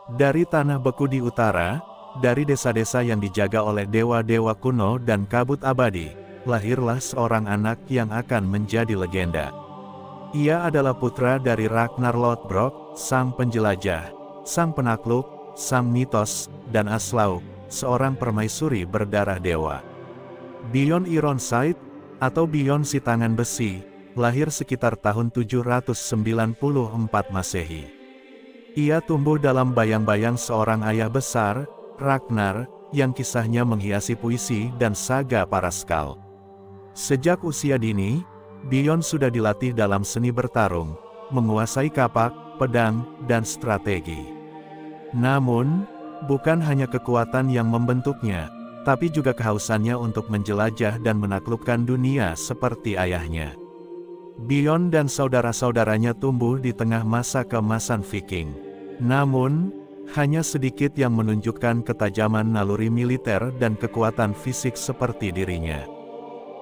Dari tanah beku di utara, dari desa-desa yang dijaga oleh dewa-dewa kuno dan kabut abadi, lahirlah seorang anak yang akan menjadi legenda. Ia adalah putra dari Ragnar Lothbrok, sang penjelajah, sang penakluk, sang mitos, dan Aslaug, seorang permaisuri berdarah dewa. Bjorn Ironside, atau Bjorn si tangan besi, lahir sekitar tahun 794 Masehi. Ia tumbuh dalam bayang-bayang seorang ayah besar, Ragnar, yang kisahnya menghiasi puisi dan saga para skald. Sejak usia dini, Bjorn sudah dilatih dalam seni bertarung, menguasai kapak, pedang, dan strategi. Namun, bukan hanya kekuatan yang membentuknya, tapi juga kehausannya untuk menjelajah dan menaklukkan dunia seperti ayahnya. Bjorn dan saudara-saudaranya tumbuh di tengah masa keemasan Viking. Namun, hanya sedikit yang menunjukkan ketajaman naluri militer dan kekuatan fisik seperti dirinya.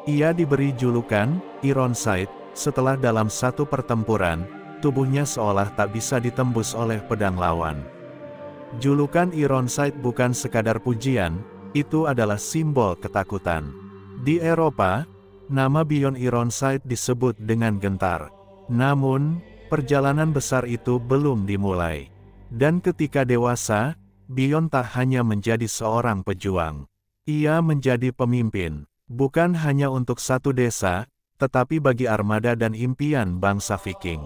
Ia diberi julukan Ironside setelah dalam satu pertempuran, tubuhnya seolah tak bisa ditembus oleh pedang lawan. Julukan Ironside bukan sekadar pujian, itu adalah simbol ketakutan. Di Eropa, nama Bjorn Ironside disebut dengan gentar. Namun, perjalanan besar itu belum dimulai. Dan ketika dewasa, Bjorn tak hanya menjadi seorang pejuang. Ia menjadi pemimpin, bukan hanya untuk satu desa, tetapi bagi armada dan impian bangsa Viking.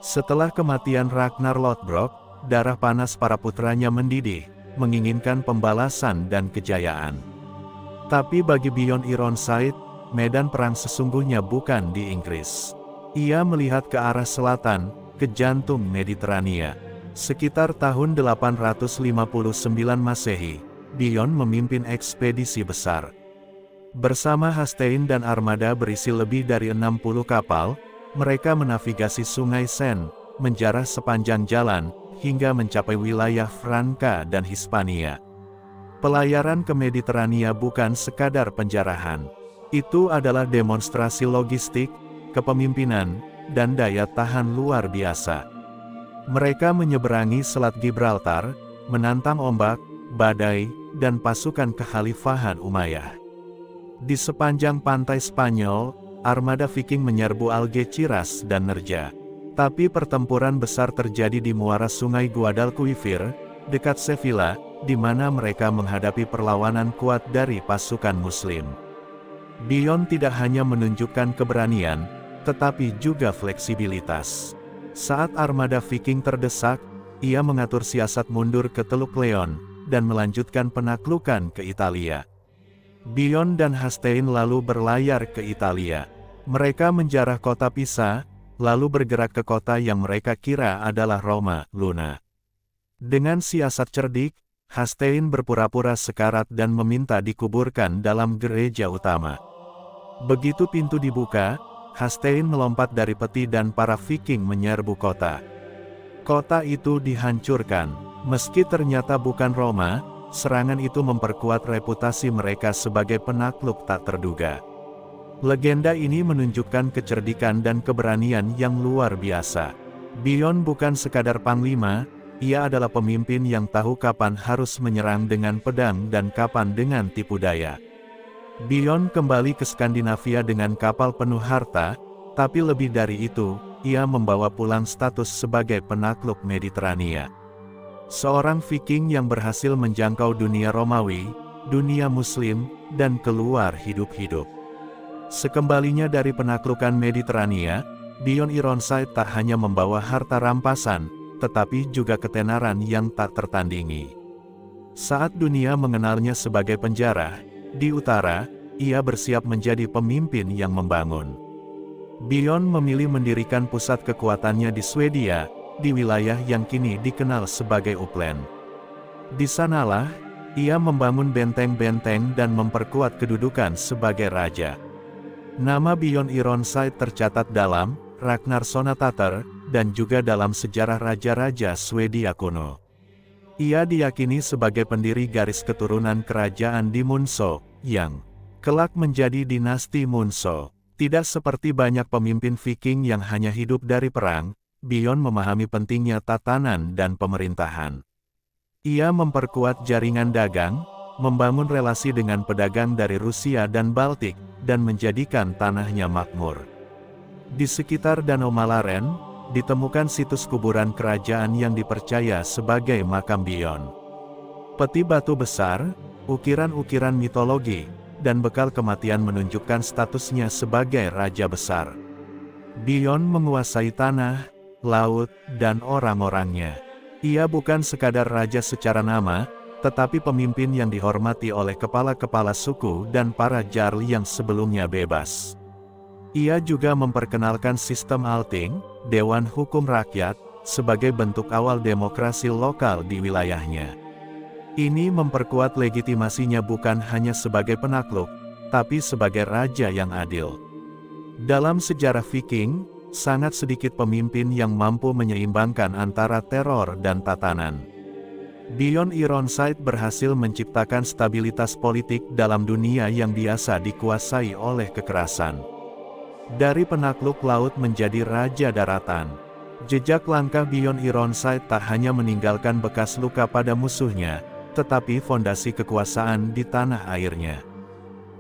Setelah kematian Ragnar Lothbrok, darah panas para putranya mendidih, menginginkan pembalasan dan kejayaan. Tapi bagi Bjorn Ironside, medan perang sesungguhnya bukan di Inggris. Ia melihat ke arah selatan, ke jantung Mediterania. Sekitar tahun 859 Masehi, Bjorn memimpin ekspedisi besar. Bersama Hastein dan armada berisi lebih dari 60 kapal, mereka menavigasi sungai Sen, menjarah sepanjang jalan, hingga mencapai wilayah Franka dan Hispania. Pelayaran ke Mediterania bukan sekadar penjarahan. Itu adalah demonstrasi logistik, kepemimpinan, dan daya tahan luar biasa. Mereka menyeberangi Selat Gibraltar, menantang ombak, badai, dan pasukan kekhalifahan Umayyah. Di sepanjang pantai Spanyol, armada Viking menyerbu Algeciras dan Nerja. Tapi pertempuran besar terjadi di muara sungai Guadalquivir, dekat Sevilla, di mana mereka menghadapi perlawanan kuat dari pasukan Muslim. Bjorn tidak hanya menunjukkan keberanian, tetapi juga fleksibilitas. Saat armada Viking terdesak, ia mengatur siasat mundur ke Teluk Leon, dan melanjutkan penaklukan ke Italia. Bjorn dan Hastein lalu berlayar ke Italia. Mereka menjarah kota Pisa, lalu bergerak ke kota yang mereka kira adalah Roma, Luna. Dengan siasat cerdik, Hastein berpura-pura sekarat dan meminta dikuburkan dalam gereja utama. Begitu pintu dibuka, Hastein melompat dari peti dan para Viking menyerbu kota. Kota itu dihancurkan. Meski ternyata bukan Roma, serangan itu memperkuat reputasi mereka sebagai penakluk tak terduga. Legenda ini menunjukkan kecerdikan dan keberanian yang luar biasa. Bjorn bukan sekadar panglima, ia adalah pemimpin yang tahu kapan harus menyerang dengan pedang dan kapan dengan tipu daya. Bjorn kembali ke Skandinavia dengan kapal penuh harta, tapi lebih dari itu, ia membawa pulang status sebagai penakluk Mediterania. Seorang Viking yang berhasil menjangkau dunia Romawi, dunia Muslim, dan keluar hidup-hidup. Sekembalinya dari penaklukan Mediterania, Bjorn Ironside tak hanya membawa harta rampasan, tetapi juga ketenaran yang tak tertandingi. Saat dunia mengenalnya sebagai penjara, di utara, ia bersiap menjadi pemimpin yang membangun. Bjorn memilih mendirikan pusat kekuatannya di Swedia, di wilayah yang kini dikenal sebagai Uppland. Di sanalah, ia membangun benteng-benteng dan memperkuat kedudukan sebagai raja. Nama Bjorn Ironside tercatat dalam Ragnarssonatater, dan juga dalam sejarah raja-raja Swedia kuno. Ia diyakini sebagai pendiri garis keturunan kerajaan di Munso, yang kelak menjadi dinasti Munso. Tidak seperti banyak pemimpin Viking yang hanya hidup dari perang, Bjorn memahami pentingnya tatanan dan pemerintahan. Ia memperkuat jaringan dagang, membangun relasi dengan pedagang dari Rusia dan Baltik, dan menjadikan tanahnya makmur. Di sekitar Danau Malaren, ditemukan situs kuburan kerajaan yang dipercaya sebagai makam Bion. Peti batu besar, ukiran-ukiran mitologi, dan bekal kematian menunjukkan statusnya sebagai raja besar. Bion menguasai tanah, laut, dan orang-orangnya. Ia bukan sekadar raja secara nama, tetapi pemimpin yang dihormati oleh kepala-kepala suku dan para jarl yang sebelumnya bebas. Ia juga memperkenalkan sistem Althing, Dewan Hukum Rakyat, sebagai bentuk awal demokrasi lokal di wilayahnya. Ini memperkuat legitimasinya bukan hanya sebagai penakluk, tapi sebagai raja yang adil. Dalam sejarah Viking, sangat sedikit pemimpin yang mampu menyeimbangkan antara teror dan tatanan. Bjorn Ironside berhasil menciptakan stabilitas politik dalam dunia yang biasa dikuasai oleh kekerasan. Dari penakluk laut menjadi raja daratan. Jejak langkah Bjorn Ironside tak hanya meninggalkan bekas luka pada musuhnya, tetapi fondasi kekuasaan di tanah airnya.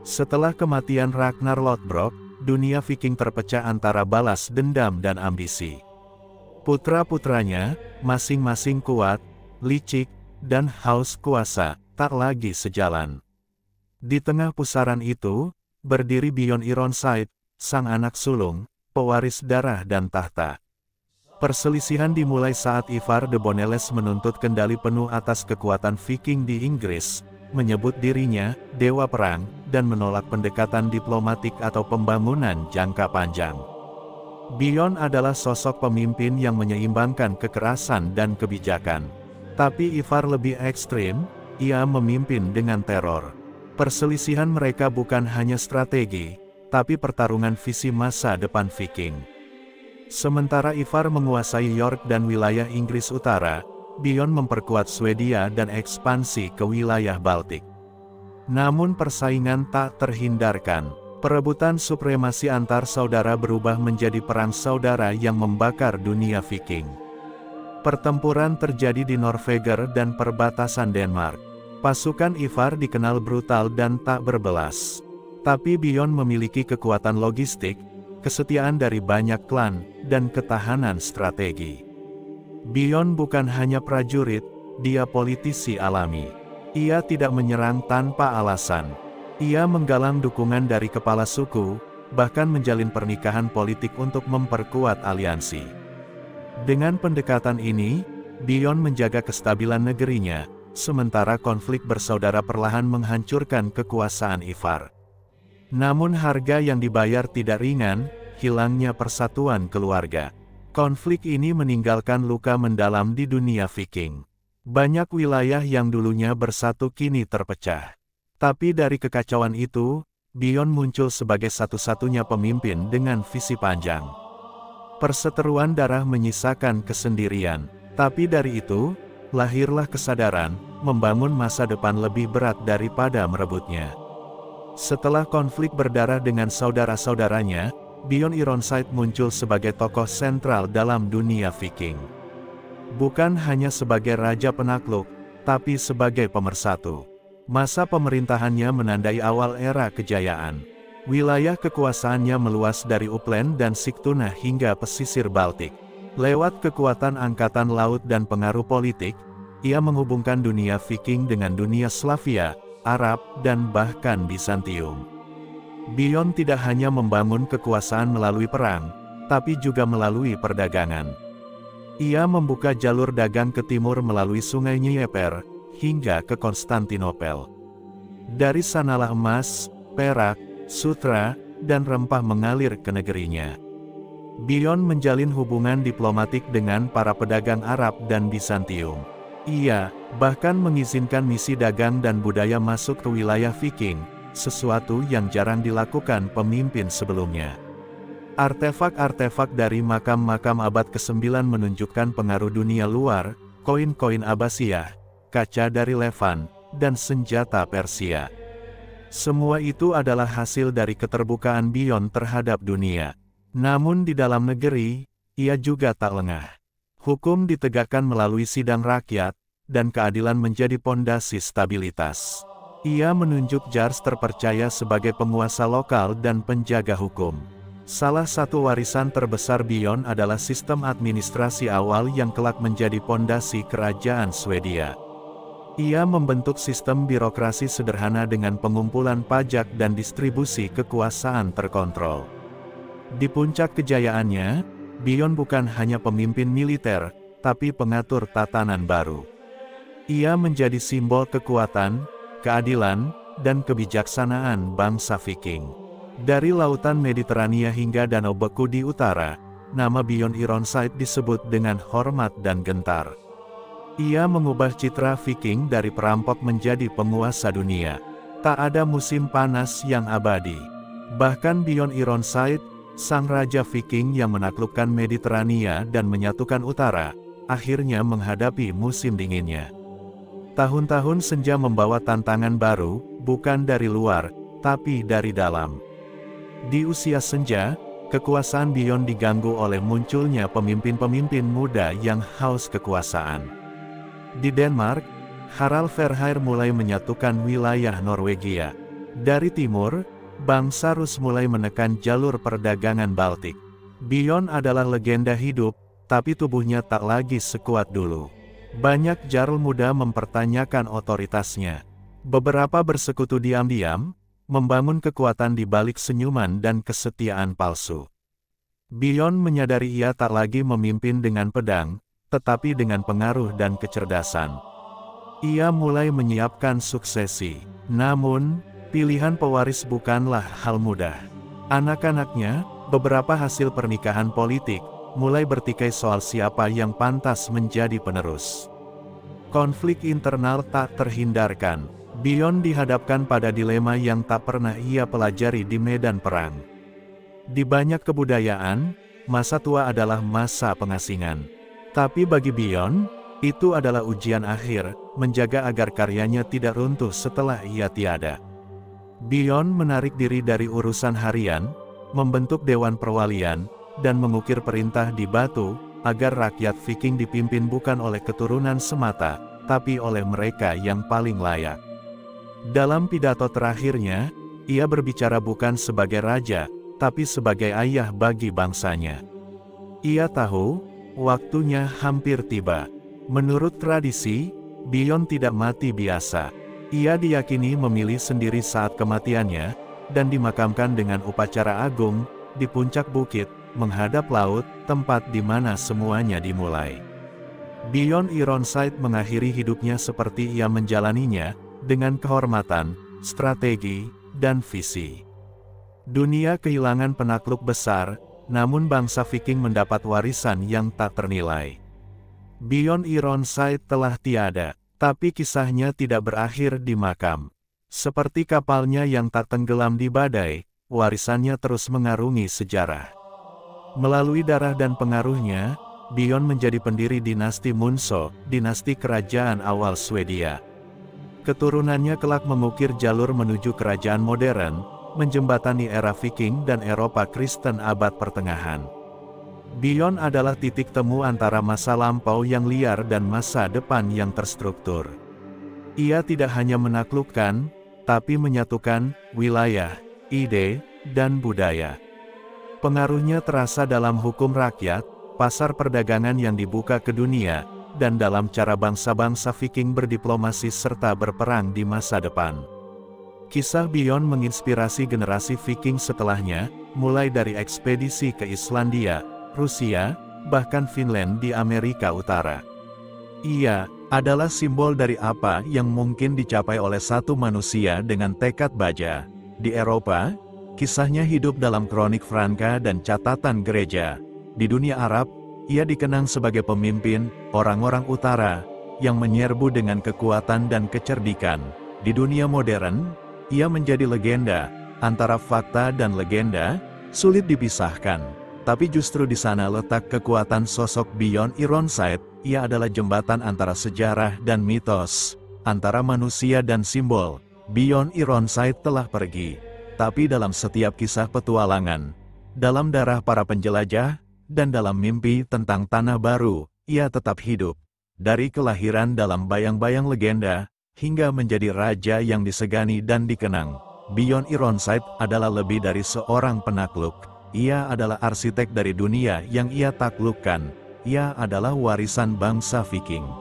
Setelah kematian Ragnar Lothbrok, dunia Viking terpecah antara balas dendam dan ambisi. Putra-putranya, masing-masing kuat, licik, dan haus kuasa, tak lagi sejalan. Di tengah pusaran itu, berdiri Bjorn Ironside, sang anak sulung, pewaris darah dan tahta. Perselisihan dimulai saat Ivar de Bonelles menuntut kendali penuh atas kekuatan Viking di Inggris, menyebut dirinya dewa perang, dan menolak pendekatan diplomatik atau pembangunan jangka panjang. Bjorn adalah sosok pemimpin yang menyeimbangkan kekerasan dan kebijakan. Tapi Ivar lebih ekstrim, ia memimpin dengan teror. Perselisihan mereka bukan hanya strategi, tapi pertarungan visi masa depan Viking. Sementara Ivar menguasai York dan wilayah Inggris Utara, Bjorn memperkuat Swedia dan ekspansi ke wilayah Baltik. Namun persaingan tak terhindarkan. Perebutan supremasi antar saudara berubah menjadi perang saudara yang membakar dunia Viking. Pertempuran terjadi di Norweger dan perbatasan Denmark. Pasukan Ivar dikenal brutal dan tak berbelas. Tapi Bjorn memiliki kekuatan logistik, kesetiaan dari banyak klan, dan ketahanan strategi. Bjorn bukan hanya prajurit, dia politisi alami. Ia tidak menyerang tanpa alasan. Ia menggalang dukungan dari kepala suku, bahkan menjalin pernikahan politik untuk memperkuat aliansi. Dengan pendekatan ini, Bjorn menjaga kestabilan negerinya, sementara konflik bersaudara perlahan menghancurkan kekuasaan Ivar. Namun harga yang dibayar tidak ringan, hilangnya persatuan keluarga. Konflik ini meninggalkan luka mendalam di dunia Viking. Banyak wilayah yang dulunya bersatu kini terpecah. Tapi dari kekacauan itu, Bjorn muncul sebagai satu-satunya pemimpin dengan visi panjang. Perseteruan darah menyisakan kesendirian. Tapi dari itu, lahirlah kesadaran, membangun masa depan lebih berat daripada merebutnya. Setelah konflik berdarah dengan saudara-saudaranya, Bjorn Ironside muncul sebagai tokoh sentral dalam dunia Viking. Bukan hanya sebagai raja penakluk, tapi sebagai pemersatu. Masa pemerintahannya menandai awal era kejayaan. Wilayah kekuasaannya meluas dari Uppland dan Sigtuna hingga pesisir Baltik. Lewat kekuatan angkatan laut dan pengaruh politik, ia menghubungkan dunia Viking dengan dunia Slavia, Arab, dan bahkan Bizantium. Bjorn tidak hanya membangun kekuasaan melalui perang, tapi juga melalui perdagangan. Ia membuka jalur dagang ke timur melalui sungai Dnieper, hingga ke Konstantinopel. Dari sanalah emas, perak, sutra, dan rempah mengalir ke negerinya. Bjorn menjalin hubungan diplomatik dengan para pedagang Arab dan Bizantium. Ia bahkan mengizinkan misi dagang dan budaya masuk ke wilayah Viking, sesuatu yang jarang dilakukan pemimpin sebelumnya. Artefak-artefak dari makam-makam abad ke-9 menunjukkan pengaruh dunia luar, koin-koin Abbasiyah, kaca dari Levant, dan senjata Persia. Semua itu adalah hasil dari keterbukaan Bjorn terhadap dunia. Namun di dalam negeri, ia juga tak lengah. Hukum ditegakkan melalui sidang rakyat, dan keadilan menjadi pondasi stabilitas. Ia menunjuk Jars terpercaya sebagai penguasa lokal dan penjaga hukum. Salah satu warisan terbesar Bjorn adalah sistem administrasi awal yang kelak menjadi pondasi kerajaan Swedia. Ia membentuk sistem birokrasi sederhana dengan pengumpulan pajak dan distribusi kekuasaan terkontrol. Di puncak kejayaannya, Bjorn bukan hanya pemimpin militer, tapi pengatur tatanan baru. Ia menjadi simbol kekuatan, keadilan, dan kebijaksanaan bangsa Viking. Dari lautan Mediterania hingga Danau Beku di utara, nama Bjorn Ironside disebut dengan hormat dan gentar. Ia mengubah citra Viking dari perampok menjadi penguasa dunia. Tak ada musim panas yang abadi. Bahkan Bjorn Ironside, sang raja Viking yang menaklukkan Mediterania dan menyatukan utara, akhirnya menghadapi musim dinginnya. Tahun-tahun senja membawa tantangan baru, bukan dari luar, tapi dari dalam. Di usia senja, kekuasaan Bjorn diganggu oleh munculnya pemimpin-pemimpin muda yang haus kekuasaan. Di Denmark, Harald Verheir mulai menyatukan wilayah Norwegia. Dari timur, bangsa Rus mulai menekan jalur perdagangan Baltik. Bjorn adalah legenda hidup, tapi tubuhnya tak lagi sekuat dulu. Banyak jarl muda mempertanyakan otoritasnya. Beberapa bersekutu diam-diam, membangun kekuatan di balik senyuman dan kesetiaan palsu. Bjorn menyadari ia tak lagi memimpin dengan pedang, tetapi dengan pengaruh dan kecerdasan. Ia mulai menyiapkan suksesi. Namun, pilihan pewaris bukanlah hal mudah. Anak-anaknya, beberapa hasil pernikahan politik, mulai bertikai soal siapa yang pantas menjadi penerus. Konflik internal tak terhindarkan. Bjorn dihadapkan pada dilema yang tak pernah ia pelajari di medan perang. Di banyak kebudayaan, masa tua adalah masa pengasingan. Tapi bagi Bjorn, itu adalah ujian akhir, menjaga agar karyanya tidak runtuh setelah ia tiada. Bjorn menarik diri dari urusan harian, membentuk dewan perwalian, dan mengukir perintah di batu, agar rakyat Viking dipimpin bukan oleh keturunan semata, tapi oleh mereka yang paling layak. Dalam pidato terakhirnya, ia berbicara bukan sebagai raja, tapi sebagai ayah bagi bangsanya. Ia tahu, waktunya hampir tiba. Menurut tradisi, Bjorn tidak mati biasa. Ia diyakini memilih sendiri saat kematiannya, dan dimakamkan dengan upacara agung, di puncak bukit, menghadap laut, tempat di mana semuanya dimulai. Bjorn Ironside mengakhiri hidupnya seperti ia menjalaninya, dengan kehormatan, strategi, dan visi. Dunia kehilangan penakluk besar, namun bangsa Viking mendapat warisan yang tak ternilai. Bjorn Ironside telah tiada, tapi kisahnya tidak berakhir di makam. Seperti kapalnya yang tak tenggelam di badai, warisannya terus mengarungi sejarah. Melalui darah dan pengaruhnya, Bjorn menjadi pendiri dinasti Munso, dinasti kerajaan awal Swedia. Keturunannya kelak mengukir jalur menuju kerajaan modern, menjembatani era Viking dan Eropa Kristen abad pertengahan. Bjorn adalah titik temu antara masa lampau yang liar dan masa depan yang terstruktur. Ia tidak hanya menaklukkan, tapi menyatukan wilayah, ide, dan budaya. Pengaruhnya terasa dalam hukum rakyat, pasar perdagangan yang dibuka ke dunia, dan dalam cara bangsa-bangsa Viking berdiplomasi serta berperang di masa depan. Kisah Bjorn menginspirasi generasi Viking setelahnya, mulai dari ekspedisi ke Islandia, Rusia, bahkan Finland di Amerika Utara. Ia adalah simbol dari apa yang mungkin dicapai oleh satu manusia dengan tekad baja. Di Eropa, kisahnya hidup dalam kronik Franka dan catatan gereja. Di dunia Arab, ia dikenang sebagai pemimpin orang-orang utara yang menyerbu dengan kekuatan dan kecerdikan. Di dunia modern, ia menjadi legenda. Antara fakta dan legenda, sulit dipisahkan. Tapi justru di sana letak kekuatan sosok Bjorn Ironside. Ia adalah jembatan antara sejarah dan mitos, antara manusia dan simbol. Bjorn Ironside telah pergi, tapi dalam setiap kisah petualangan, dalam darah para penjelajah, dan dalam mimpi tentang tanah baru, ia tetap hidup. Dari kelahiran dalam bayang-bayang legenda, hingga menjadi raja yang disegani dan dikenang, Bjorn Ironside adalah lebih dari seorang penakluk. Ia adalah arsitek dari dunia yang ia taklukkan. Ia adalah warisan bangsa Viking.